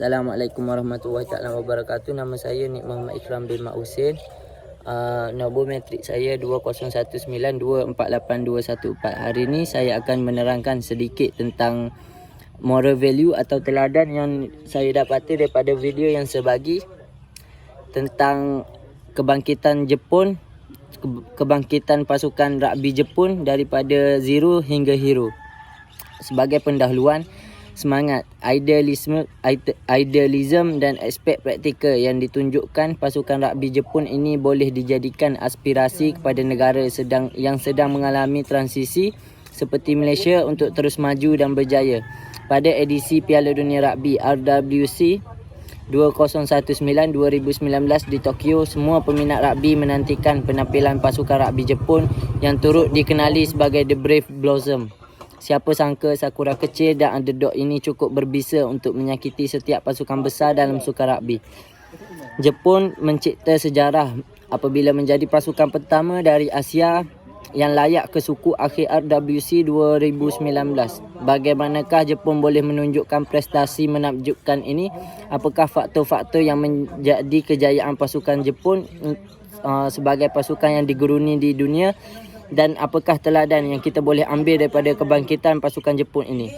Assalamualaikum warahmatullahi wabarakatuh. Nama saya Nik Muhammad Ikram bin Mak Husin. Nombor metrik saya 2019248214. Hari ini saya akan menerangkan sedikit tentang moral value atau teladan yang saya dapati daripada video yang sebagi tentang kebangkitan Jepun, kebangkitan pasukan rugby Jepun daripada zero hingga hero. Sebagai pendahuluan, semangat, idealism dan aspek praktikal yang ditunjukkan pasukan rugby Jepun ini boleh dijadikan aspirasi kepada negara yang sedang mengalami transisi seperti Malaysia untuk terus maju dan berjaya. Pada edisi Piala Dunia Rugby RWC 2019 di Tokyo, semua peminat rugby menantikan penampilan pasukan rugby Jepun yang turut dikenali sebagai The Brave Blossom. Siapa sangka Sakura kecil dan underdog ini cukup berbisa untuk menyakiti setiap pasukan besar dalam sukan rugby. Jepun mencipta sejarah apabila menjadi pasukan pertama dari Asia yang layak ke suku akhir RWC 2019. Bagaimanakah Jepun boleh menunjukkan prestasi menakjubkan ini? Apakah faktor-faktor yang menjadi kejayaan pasukan Jepun sebagai pasukan yang diguruni di dunia? Dan apakah teladan yang kita boleh ambil daripada kebangkitan pasukan Jepun ini?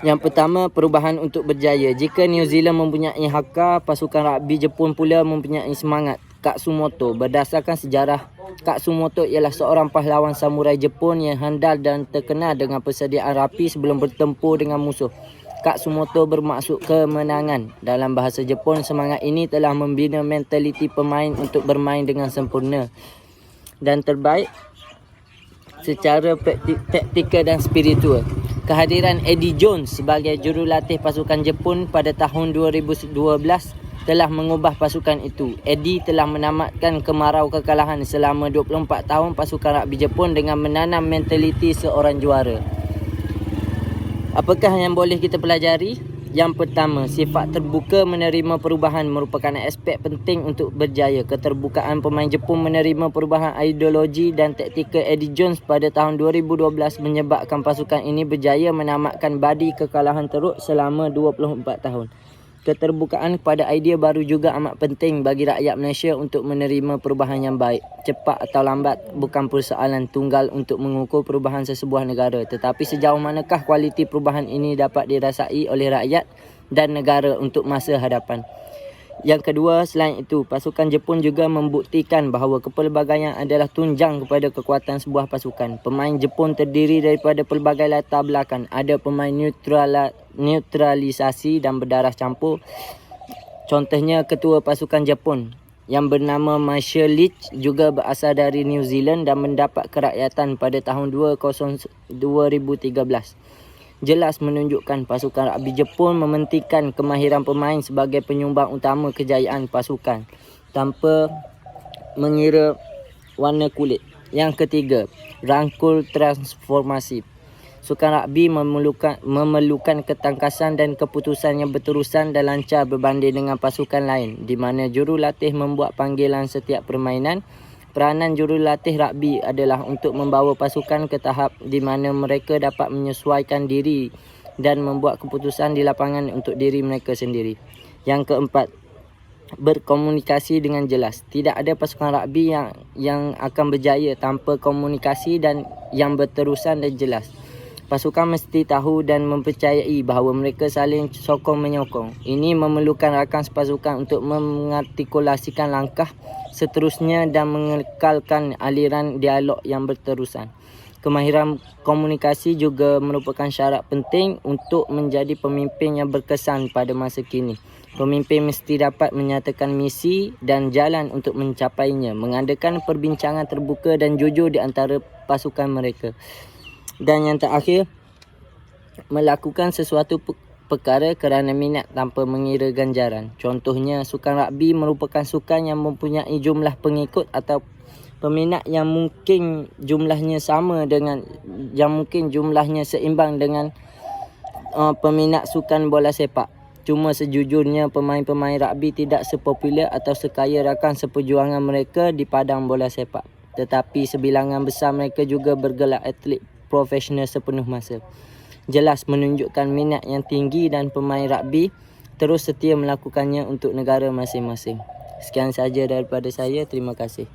Yang pertama, perubahan untuk berjaya. Jika New Zealand mempunyai haka, pasukan rugby Jepun pula mempunyai semangat. Katsumoto. Berdasarkan sejarah, Katsumoto ialah seorang pahlawan samurai Jepun yang handal dan terkenal dengan persediaan rapi sebelum bertempur dengan musuh. Katsumoto bermaksud kemenangan. Dalam bahasa Jepun, semangat ini telah membina mentaliti pemain untuk bermain dengan sempurna dan terbaik secara taktikal dan spiritual. Kehadiran Eddie Jones sebagai jurulatih pasukan Jepun pada tahun 2012 telah mengubah pasukan itu. Eddie telah menamatkan kemarau kekalahan selama 24 tahun pasukan rugby Jepun dengan menanam mentaliti seorang juara. Apakah yang boleh kita pelajari? Yang pertama, sifat terbuka menerima perubahan merupakan aspek penting untuk berjaya. Keterbukaan pemain Jepun menerima perubahan ideologi dan taktikal Eddie Jones pada tahun 2012 menyebabkan pasukan ini berjaya menamatkan badi kekalahan teruk selama 24 tahun. Keterbukaan kepada idea baru juga amat penting bagi rakyat Malaysia untuk menerima perubahan yang baik. Cepat atau lambat bukan persoalan tunggal untuk mengukur perubahan sesebuah negara, tetapi sejauh manakah kualiti perubahan ini dapat dirasai oleh rakyat dan negara untuk masa hadapan. Yang kedua, selain itu, pasukan Jepun juga membuktikan bahawa kepelbagaian adalah tunjang kepada kekuatan sebuah pasukan. Pemain Jepun terdiri daripada pelbagai latar belakang. Ada pemain neutralisasi dan berdarah campur. Contohnya, ketua pasukan Jepun yang bernama Marshall Leach juga berasal dari New Zealand dan mendapat kerakyatan pada tahun 2013. Jelas menunjukkan pasukan rugby Jepun mementingkan kemahiran pemain sebagai penyumbang utama kejayaan pasukan tanpa mengira warna kulit. Yang ketiga, rangkul transformasi. Sukan rugby memerlukan ketangkasan dan keputusan yang berterusan dan lancar berbanding dengan pasukan lain, di mana jurulatih membuat panggilan setiap permainan. Peranan jurulatih rugby adalah untuk membawa pasukan ke tahap di mana mereka dapat menyesuaikan diri dan membuat keputusan di lapangan untuk diri mereka sendiri. Yang keempat, berkomunikasi dengan jelas. Tidak ada pasukan rugby yang akan berjaya tanpa komunikasi dan yang berterusan dan jelas. Pasukan mesti tahu dan mempercayai bahawa mereka saling sokong-menyokong. Ini memerlukan rakan sepasukan untuk mengartikulasikan langkah seterusnya dan mengekalkan aliran dialog yang berterusan. Kemahiran komunikasi juga merupakan syarat penting untuk menjadi pemimpin yang berkesan pada masa kini. Pemimpin mesti dapat menyatakan misi dan jalan untuk mencapainya, mengadakan perbincangan terbuka dan jujur di antara pasukan mereka. Dan yang terakhir, melakukan sesuatu perkara kerana minat tanpa mengira ganjaran. Contohnya, sukan rugby merupakan sukan yang mempunyai jumlah pengikut atau peminat yang mungkin jumlahnya seimbang dengan peminat sukan bola sepak. Cuma sejujurnya pemain-pemain rugby tidak sepopular atau sekaya rakan seperjuangan mereka di padang bola sepak. Tetapi sebilangan besar mereka juga bergelar atlet profesional sepenuh masa. jelas menunjukkan minat yang tinggi dan pemain rugby terus setia melakukannya untuk negara masing-masing. Sekian saja daripada saya. Terima kasih.